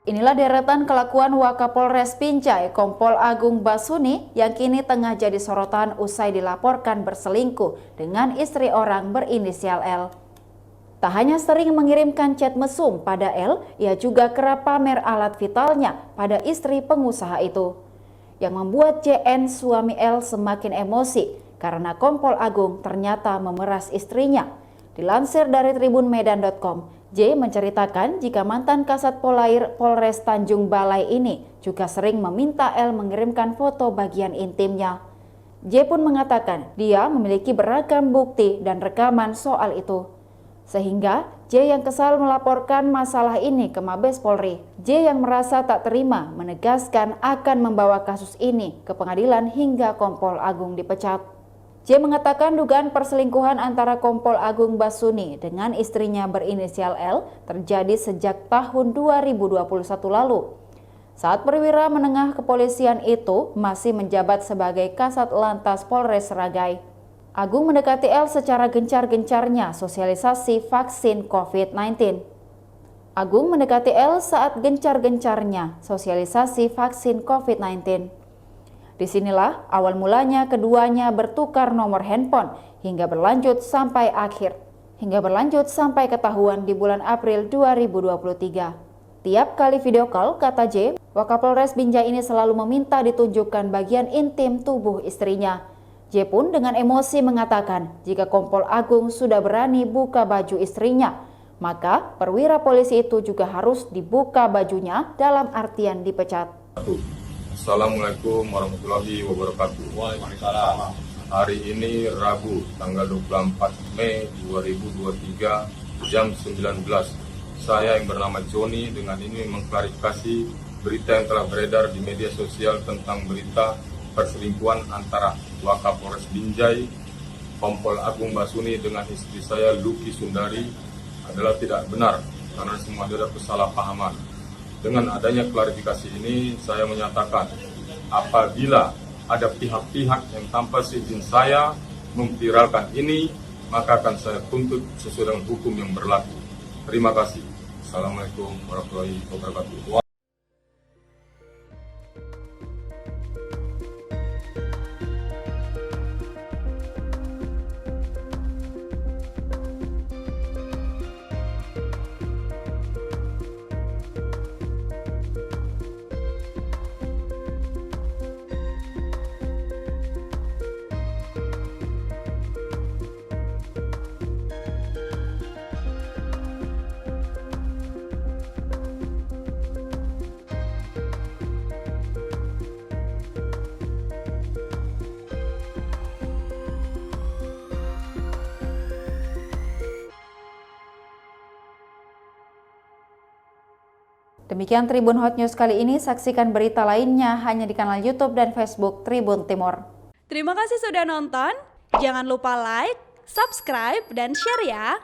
Inilah deretan kelakuan Wakapolres Binjai, Kompol Agung Basuni yang kini tengah jadi sorotan usai dilaporkan berselingkuh dengan istri orang berinisial L. Tak hanya sering mengirimkan chat mesum pada L, ia juga kerap pamer alat vitalnya pada istri pengusaha itu. Yang membuat JN suami L semakin emosi karena Kompol Agung ternyata memeras istrinya. Dilansir dari tribunmedan.com, J menceritakan jika mantan Kasat Polair Polres Tanjung Balai ini juga sering meminta L mengirimkan foto bagian intimnya. J pun mengatakan dia memiliki beragam bukti dan rekaman soal itu. Sehingga J yang kesal melaporkan masalah ini ke Mabes Polri. J yang merasa tak terima menegaskan akan membawa kasus ini ke pengadilan hingga Kompol Agung dipecat. J mengatakan dugaan perselingkuhan antara Kompol Agung Basuni dengan istrinya berinisial L terjadi sejak tahun 2021 lalu. Saat perwira menengah kepolisian itu masih menjabat sebagai Kasat Lantas Polres Seragai. Agung mendekati L secara gencar-gencarnya sosialisasi vaksin COVID-19. Agung mendekati L saat gencar-gencarnya sosialisasi vaksin COVID-19. Disinilah awal mulanya keduanya bertukar nomor handphone hingga berlanjut sampai ketahuan di bulan April 2023. Tiap kali video call, kata J, Wakapolres Binjai ini selalu meminta ditunjukkan bagian intim tubuh istrinya. J pun dengan emosi mengatakan jika Kompol Agung sudah berani buka baju istrinya, maka perwira polisi itu juga harus dibuka bajunya dalam artian dipecat. Assalamualaikum warahmatullahi wabarakatuh. Waalaikumsalam. Hari ini Rabu tanggal 24 Mei 2023 jam 19. Saya yang bernama Joni dengan ini mengklarifikasi berita yang telah beredar di media sosial tentang berita perselingkuhan antara Wakapolres Binjai, Kompol Agung Basuni dengan istri saya Luki Sundari adalah tidak benar karena semua ada kesalahpahaman. Dengan adanya klarifikasi ini, saya menyatakan apabila ada pihak-pihak yang tanpa seizin saya memviralkan ini, maka akan saya tuntut sesuai dengan hukum yang berlaku. Terima kasih. Assalamualaikum warahmatullahi wabarakatuh. Demikian Tribun Hot News kali ini, saksikan berita lainnya hanya di kanal YouTube dan Facebook Tribun Timur. Terima kasih sudah nonton, jangan lupa like, subscribe, dan share ya!